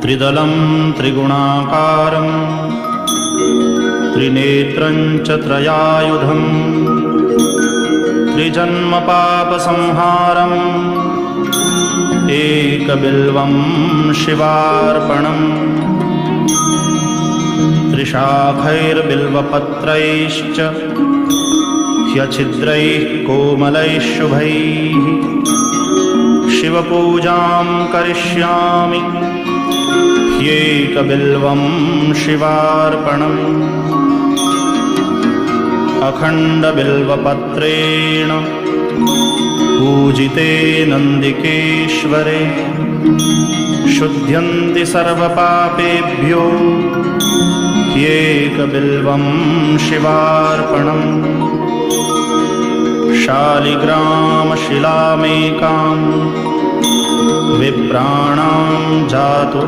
त्रिदलं त्रिगुणाकारं त्रिनेत्रं च त्रयायुधं त्रिजन्मपापसंहारम् एकबिल्वं शिवार्पणम् त्रिशाखैर्बिल्वपत्रैश्च ह्यच्छिद्रैः कोमलैः शुभैः शिवपूजां करिष्यामि ह्येकबिल्वं शिवार्पणम् अखण्डबिल्वपत्रेण पूजिते नन्दिकेश्वरे शुध्यन्ति सर्वपापेभ्यो ह्येकबिल्वं शिवार्पणम् शालिग्रामशिलामेकां विप्राणां जातु